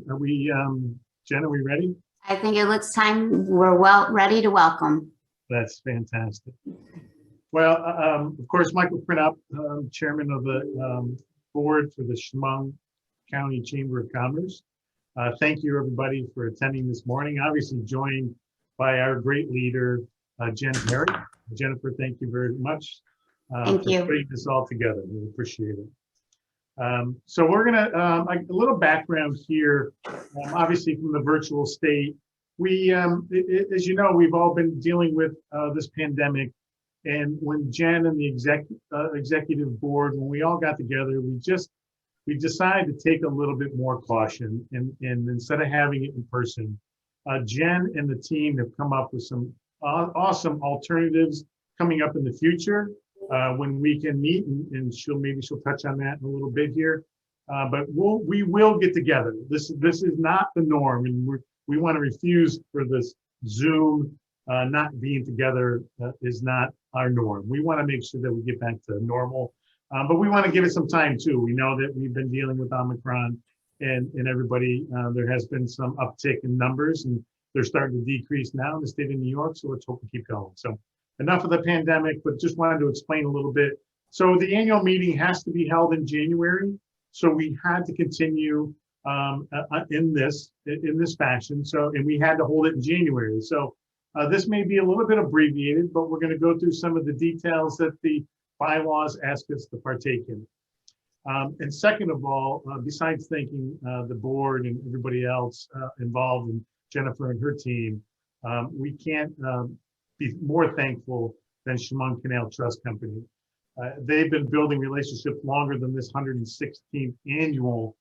Are we, Jen, are we ready? I think it looks time we're ready to welcome. That's fantastic. Well, of course, Michael Printup, Chairman of the board for the Schmunk County Chamber of Commerce. Thank you, everybody, for attending this morning. Obviously joined by our great leader, Jen Perry. Jennifer, thank you very much for putting this all together. We appreciate it. So we're gonna, a little background here, obviously from the virtual state. We, as you know, we've all been dealing with this pandemic. And when Jen and the executive board, when we all got together, we decided to take a little bit more caution. And instead of having it in person, Jen and the team have come up with some awesome alternatives coming up in the future. When we can meet, and maybe she'll touch on that in a little bit here. But we will get together. This is not the norm, and we want to refuse for this Zoom not being together is not our norm. We want to make sure that we get back to normal, but we want to give it some time too. We know that we've been dealing with Omicron, and everybody there has been some uptick in numbers, and they're starting to decrease now in the state of New York. So let's hope we keep going. So. Enough of the pandemic, but just wanted to explain a little bit. So the annual meeting has to be held in January. So we had to continue in this fashion. So, and we had to hold it in January. So this may be a little bit abbreviated, but we're going to go through some of the details that the bylaws ask us to partake in. And second of all, besides thanking the board and everybody else involved, and Jennifer and her team, we can't be more thankful than Schmunk Canal Trust Company. They've been building relationships longer than this 116th annual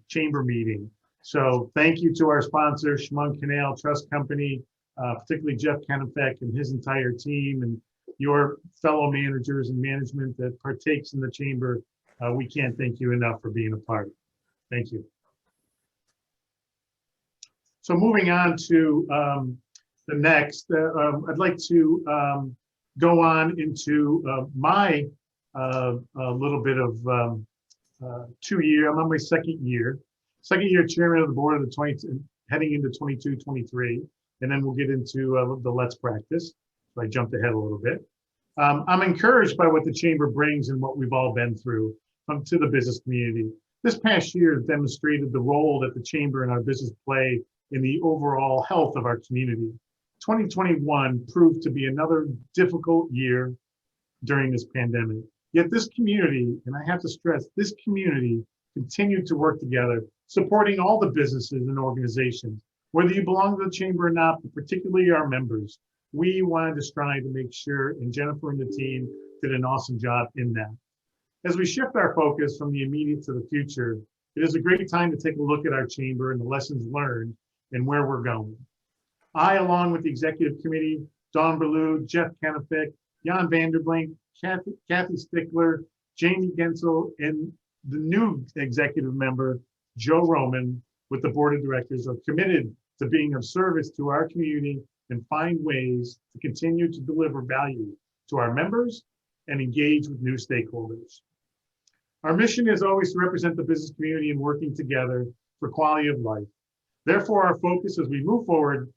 chamber meeting. So thank you to our sponsor, Schmunk Canal Trust Company, particularly Jeff Kennebeck and his entire team, and your fellow managers and management that partakes in the chamber. We can't thank you enough for being a part. Thank you. So moving on to the next, I'd like to go on into my little bit of 2 year. I'm on my second year chairman of the board of the heading into 22-23, and then we'll get into the Let's Practice. So I jumped ahead a little bit. I'm encouraged by what the chamber brings and what we've all been through to the business community. This past year has demonstrated the role that the chamber and our business play in the overall health of our community. 2021 proved to be another difficult year during this pandemic. Yet this community, and I have to stress, this community continued to work together, supporting all the businesses and organizations, whether you belong to the chamber or not, but particularly our members. We wanted to strive to make sure, and Jennifer and the team did an awesome job in that. As we shift our focus from the immediate to the future, it is a great time to take a look at our chamber and the lessons learned and where we're going. I, along with the executive committee, Dawn Berlew, Jeff Kennebeck, Jan Vanderblink, Kathy Stickler, Jamie Gensel, and the new executive member, Joe Roman, with the board of directors, are committed to being of service to our community and find ways to continue to deliver value to our members and engage with new stakeholders. Our mission is always to represent the business community in working together for quality of life. Therefore, our focus as we move forward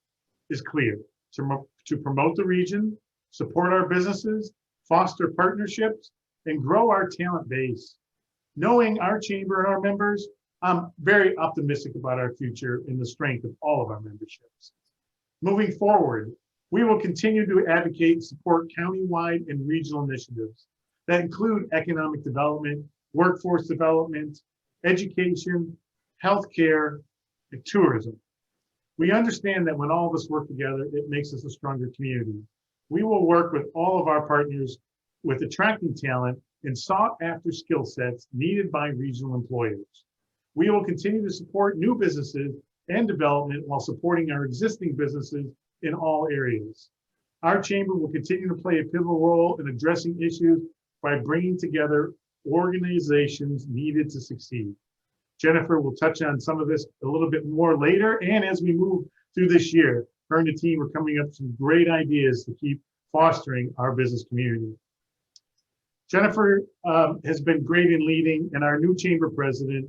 is clear: to promote the region, support our businesses, foster partnerships, and grow our talent base. Knowing our chamber and our members, I'm very optimistic about our future and the strength of all of our memberships. Moving forward, we will continue to advocate and support countywide and regional initiatives that include economic development, workforce development, education, healthcare, and tourism. We understand that when all of us work together, it makes us a stronger community. We will work with all of our partners with attracting talent and sought after skill sets needed by regional employers. We will continue to support new businesses and development while supporting our existing businesses in all areas. Our chamber will continue to play a pivotal role in addressing issues by bringing together organizations needed to succeed. Jennifer will touch on some of this a little bit more later, and as we move through this year, her and the team are coming up with some great ideas to keep fostering our business community. Jennifer has been great in leading, and our new chamber president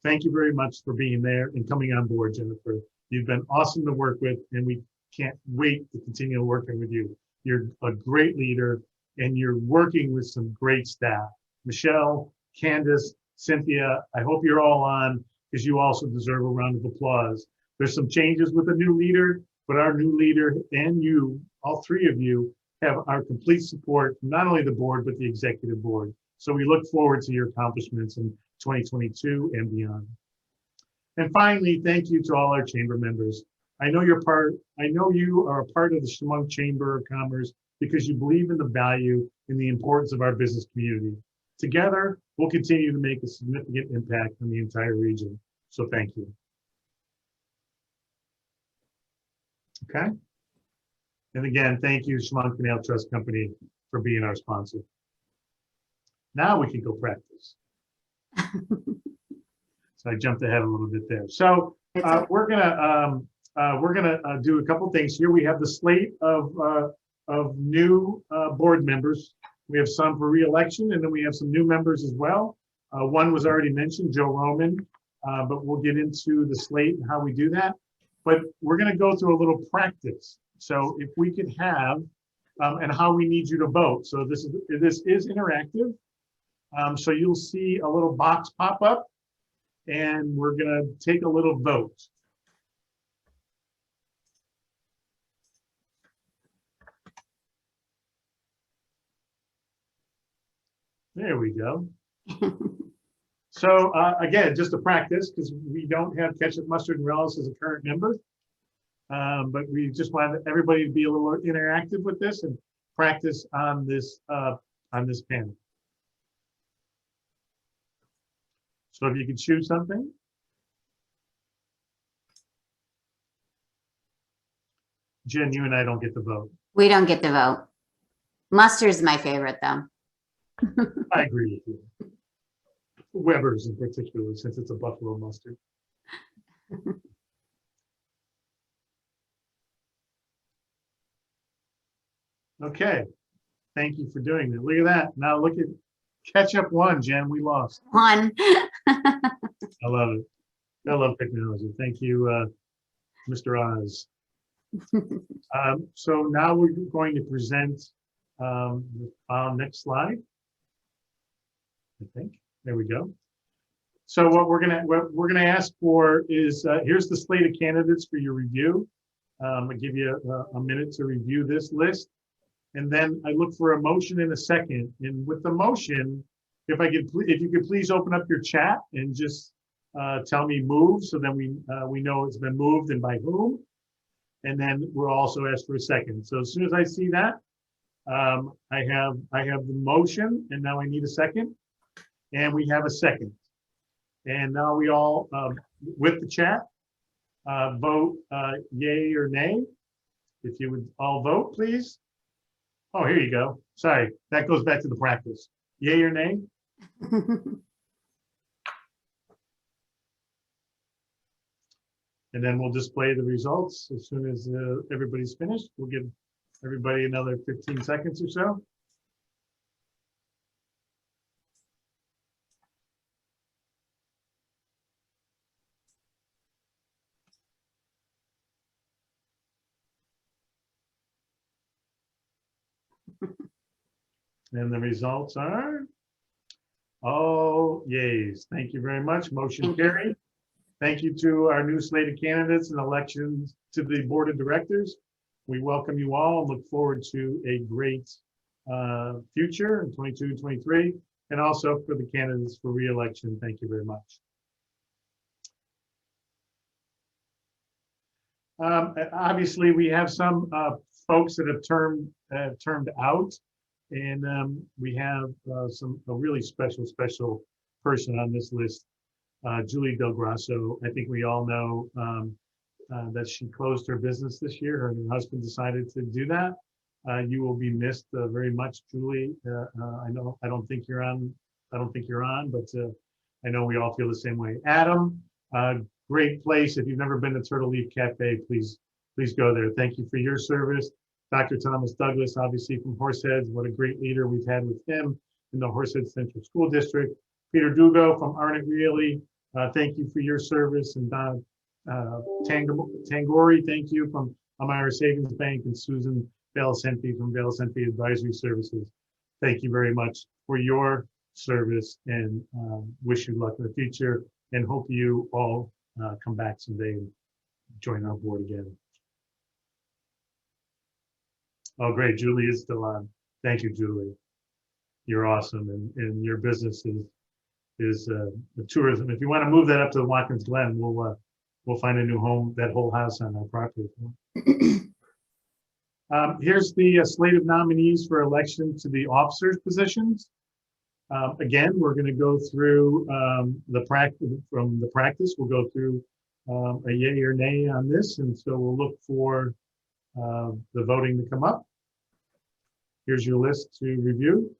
thank you very much for being there and coming on board, Jennifer. You've been awesome to work with, and we can't wait to continue working with you. You're a great leader, and you're working with some great staff. Michelle, Candace, Cynthia, I hope you're all on, because you also deserve a round of applause. There's some changes with the new leader, but our new leader and you, all three of you, have our complete support from not only the board, but the executive board. So we look forward to your accomplishments in 2022 and beyond. And finally, thank you to all our chamber members. I know you are a part of the Schmunk Chamber of Commerce because you believe in the value and the importance of our business community. Together, we'll continue to make a significant impact on the entire region. So thank you. Okay. And again, thank you, Schmunk Canal Trust Company, for being our sponsor. Now we can go practice. So I jumped ahead a little bit there. So we're gonna do a couple things here. We have the slate of new board members. We have some for re-election, and then we have some new members as well. One was already mentioned, Joe Roman, but we'll get into the slate and how we do that. But we're gonna go through a little practice. So if we could have, and how we need you to vote. So this is interactive. So you'll see a little box pop up, and we're gonna take a little vote. There we go. So again, just to practice, because we don't have ketchup, mustard, and relish as a current member. But we just wanted everybody to be a little interactive with this and practice on this panel. So if you could choose something. Jen, you and I don't get to vote. We don't get to vote. Mustard's my favorite, though. I agree with you. Weber's in particular, since it's a buffalo mustard. Okay, thank you for doing that. Look at that. Now look at ketchup won, Jen. We lost. One. I love it. I love technology. Thank you, Mr. Oz. So now we're going to present our next slide. I think there we go. So what we're gonna ask for is here's the slate of candidates for your review. I'll give you a minute to review this list, and then I look for a motion in a second. And with the motion, if you could please open up your chat and just tell me move, so then we know it's been moved and by whom. And then we'll also ask for a second. So as soon as I see that, I have the motion, and now I need a second. And we have a second. And now we all, with the chat, vote yay or nay. If you would all vote, please. Oh, here you go. Sorry, that goes back to the practice. Yay or nay? And then we'll display the results as soon as everybody's finished. We'll give everybody another 15 seconds or so. And the results are all yays. Thank you very much. Motion carried. Thank you to our new slate of candidates and elections to the board of directors. We welcome you all and look forward to a great future in 22 and 23, and also for the candidates for re-election. Thank you very much. Obviously, we have some folks that have turned out, and we have a really special person on this list, Julie Delgrasso. I think we all know that she closed her business this year. Her and her husband decided to do that. You will be missed very much, Julie. I don't think you're on, but I know we all feel the same way. Adam, great place. If you've never been to Turtle Leaf Cafe, please go there. Thank you for your service. Dr. Thomas Douglas, obviously from Horseheads, what a great leader we've had with him in the Horseheads Central School District. Peter Dugo from Arnott Greeley, Thank you for your service, and Tangori, thank you from Elmira Savings Bank, and Susan Belicenti from Belicenti Advisory Services. Thank you very much for your service, and wish you luck in the future, and hope you all come back someday and join our board again. Oh, great. Julie is still on. Thank you, Julie. You're awesome. And your business is the tourism. If you want to move that up to the Watkins Glen, we'll find a new home, that whole house on our property. Here's the slate of nominees for election to the officers positions. Again, we're going to go through the practice. We'll go through a yay or nay on this, and so we'll look for the voting to come up. Here's your list to review.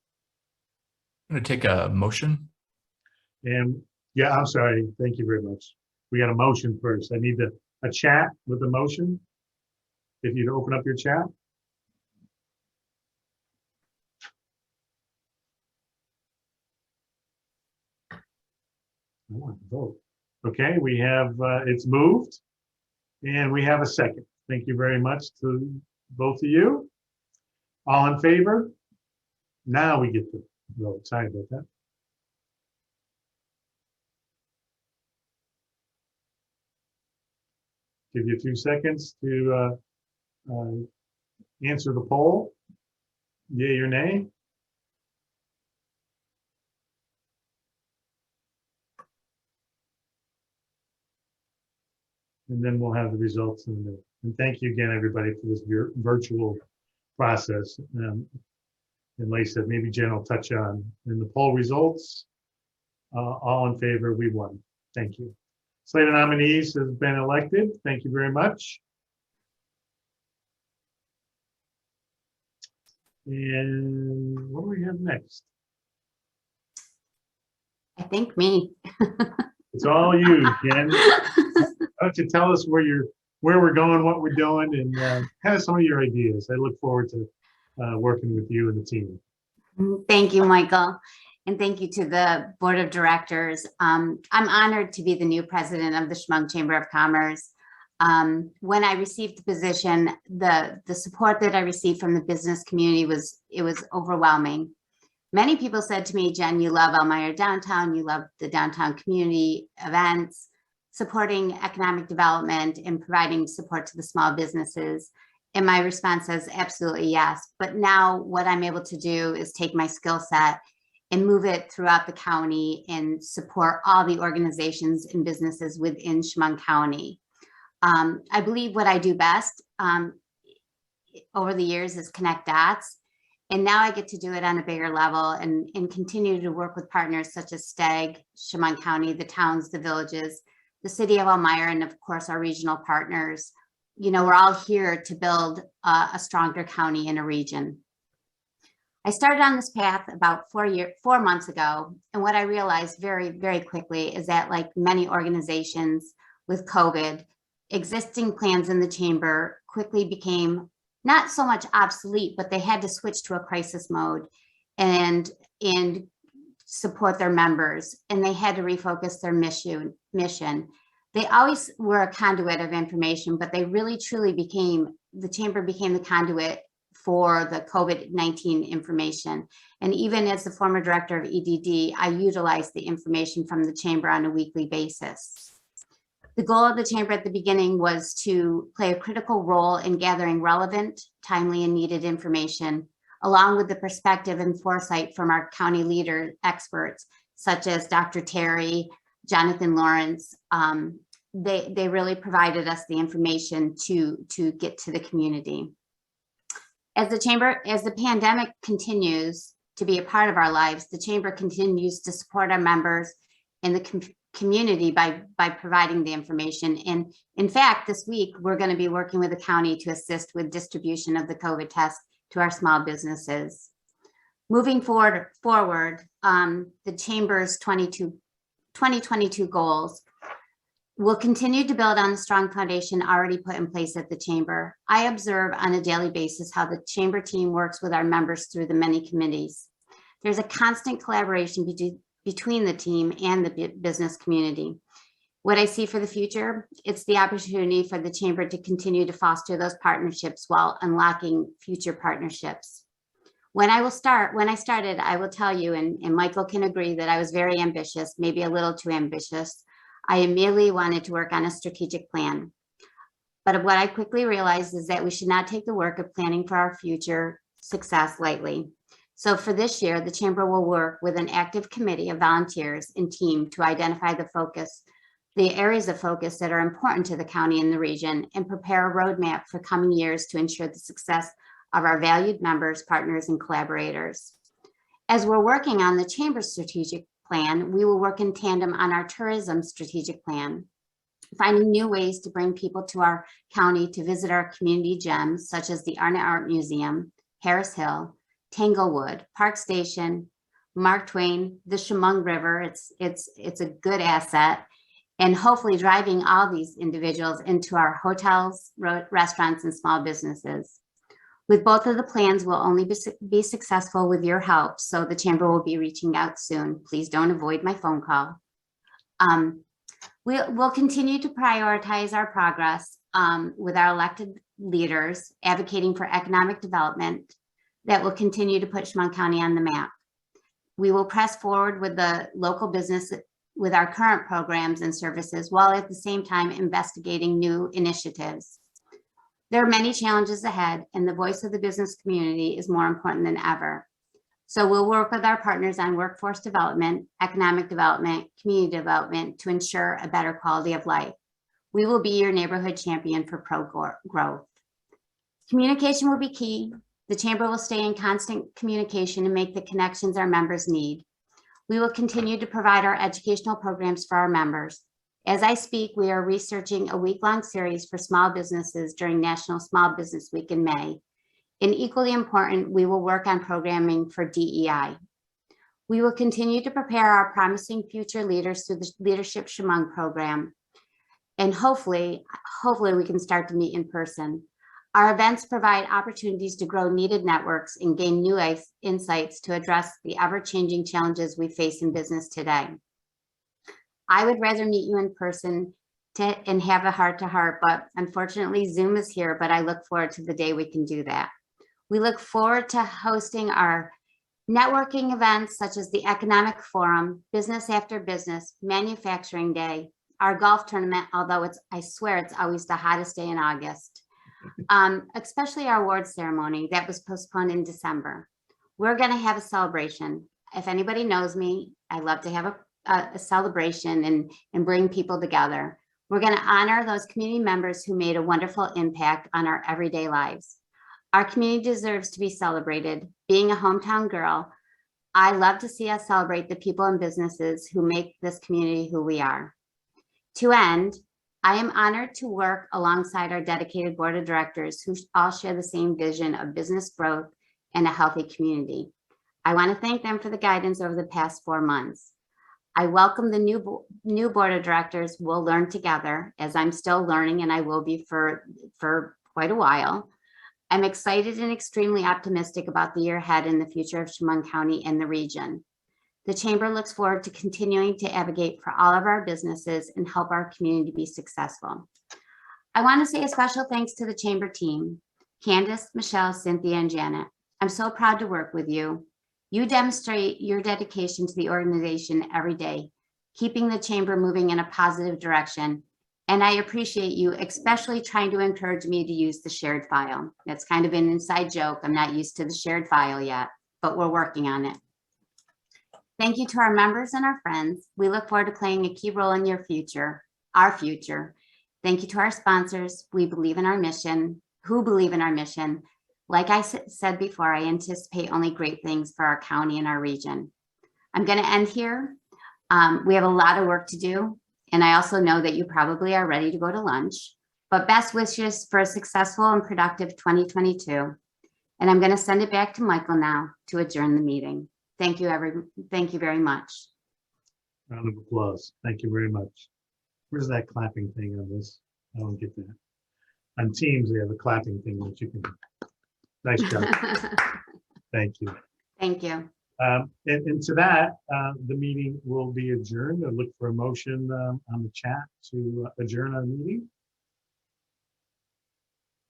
I'm going to take a motion. And yeah, I'm sorry. Thank you very much. We got a motion first. I need a chat with the motion. If you'd open up your chat. I want to vote. Okay, we have, it's moved, and we have a second. Thank you very much to both of you. All in favor? Now we get to vote. Sorry about that. Give you 2 seconds to answer the poll. Yay or nay? And then we'll have the results in a minute. And thank you again, everybody, for this virtual process. And like I said, maybe Jen will touch on in the poll results. All in favor, we won. Thank you. Slate of nominees has been elected. Thank you very much. And what do we have next? I think me. It's all you, Jen. Why don't you tell us where we're going, what we're doing, and kind of some of your ideas. I look forward to working with you and the team. Thank you, Michael. And thank you to the board of directors. I'm honored to be the new president of the Schmunk Chamber of Commerce. When I received the position, the support that I received from the business community was overwhelming. Many people said to me, Jen, you love Elmira downtown, you love the downtown community events, supporting economic development and providing support to the small businesses. And my response is absolutely yes. But now what I'm able to do is take my skill set and move it throughout the county and support all the organizations and businesses within Schmunk County. I believe what I do best over the years is connect dots. And now I get to do it on a bigger level and continue to work with partners such as STAG, Schmunk County, the towns, the villages, the city of Elmira, and of course our regional partners. You know, we're all here to build a stronger county in a region. I started on this path about 4 months ago, and what I realized very, very quickly is that, like many organizations with COVID, existing plans in the chamber quickly became not so much obsolete, but they had to switch to a crisis mode and support their members, and they had to refocus their mission. They always were a conduit of information, but they really truly the chamber became the conduit for the COVID-19 information. And even as the former director of EDD, I utilized the information from the chamber on a weekly basis. The goal of the chamber at the beginning was to play a critical role in gathering relevant, timely, and needed information, along with the perspective and foresight from our county leader experts, such as Dr. Terry, Jonathan Lawrence. They really provided us the information to get to the community. As the pandemic continues to be a part of our lives, the chamber continues to support our members and the community by providing the information. And in fact, this week, we're going to be working with the county to assist with distribution of the COVID test to our small businesses. Moving forward, the chamber's 2022 goals will continue to build on the strong foundation already put in place at the chamber. I observe on a daily basis how the chamber team works with our members through the many committees. There's a constant collaboration between the team and the business community. What I see for the future, it's the opportunity for the chamber to continue to foster those partnerships while unlocking future partnerships. When I started, I will tell you, and Michael can agree, that I was very ambitious, maybe a little too ambitious. I immediately wanted to work on a strategic plan. But what I quickly realized is that we should not take the work of planning for our future success lightly. So for this year, the chamber will work with an active committee of volunteers and team to identify the areas of focus that are important to the county and the region, and prepare a roadmap for coming years to ensure the success of our valued members, partners, and collaborators. As we're working on the chamber's strategic plan, we will work in tandem on our tourism strategic plan, finding new ways to bring people to our county to visit our community gems, such as the Arnett Art Museum, Harris Hill, Tanglewood, Park Station, Mark Twain, the Schmunk River. It's a good asset. And hopefully driving all these individuals into our hotels, restaurants, and small businesses. With both of the plans, we'll only be successful with your help, so the chamber will be reaching out soon. Please don't avoid my phone call. We'll continue to prioritize our progress with our elected leaders, advocating for economic development that will continue to put Schmunk County on the map. We will press forward with the local business with our current programs and services, while at the same time investigating new initiatives. There are many challenges ahead, and the voice of the business community is more important than ever. So we'll work with our partners on workforce development, economic development, community development to ensure a better quality of life. We will be your neighborhood champion for pro-growth. Communication will be key. The chamber will stay in constant communication and make the connections our members need. We will continue to provide our educational programs for our members. As I speak, we are researching a week-long series for small businesses during National Small Business Week in May. And equally important, we will work on programming for DEI. We will continue to prepare our promising future leaders through the Leadership Schmunk program. And hopefully we can start to meet in person. Our events provide opportunities to grow needed networks and gain new insights to address the ever-changing challenges we face in business today. I would rather meet you in person and have a heart-to-heart, but unfortunately Zoom is here, but I look forward to the day we can do that. We look forward to hosting our networking events such as the Economic Forum, Business After Business, Manufacturing Day, our golf tournament, although I swear it's always the hottest day in August. Especially our awards ceremony that was postponed in December. We're going to have a celebration. If anybody knows me, I love to have a celebration and bring people together. We're going to honor those community members who made a wonderful impact on our everyday lives. Our community deserves to be celebrated. Being a hometown girl, I love to see us celebrate the people and businesses who make this community who we are. To end, I am honored to work alongside our dedicated board of directors who all share the same vision of business growth and a healthy community. I want to thank them for the guidance over the past 4 months. I welcome the new board of directors. We'll learn together, as I'm still learning, and I will be for quite a while. I'm excited and extremely optimistic about the year ahead and the future of Schmunk County and the region. The chamber looks forward to continuing to advocate for all of our businesses and help our community be successful. I want to say a special thanks to the chamber team, Candace, Michelle, Cynthia, and Janet. I'm so proud to work with you. You demonstrate your dedication to the organization every day, keeping the chamber moving in a positive direction. And I appreciate you, especially trying to encourage me to use the shared file. That's kind of an inside joke. I'm not used to the shared file yet, but we're working on it. Thank you to our members and our friends. We look forward to playing a key role in your future, our future. Thank you to our sponsors. We believe in our mission, who believe in our mission. Like I said before, I anticipate only great things for our county and our region. I'm going to end here. We have a lot of work to do. And I also know that you probably are ready to go to lunch, but best wishes for a successful and productive 2022. And I'm going to send it back to Michael now to adjourn the meeting. Thank you very much. Round of applause. Thank you very much. Where's that clapping thing on this? I don't get that. On Teams, they have a clapping thing that you can. Nice job. Thank you. Thank you. And to that, the meeting will be adjourned. I look for a motion on the chat to adjourn our meeting.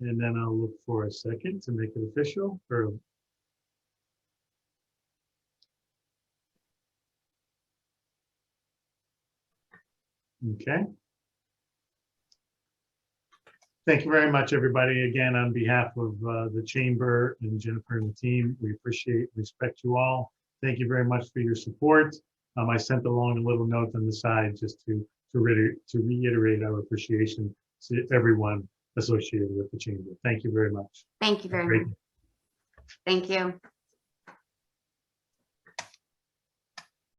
And then I'll look for a second to make it official. Okay. Thank you very much, everybody. Again, on behalf of the chamber and Jennifer and the team, we appreciate, respect you all. Thank you very much for your support. I sent along a little note on the side just to reiterate our appreciation to everyone associated with the chamber. Thank you very much. Thank you very much. Thank you.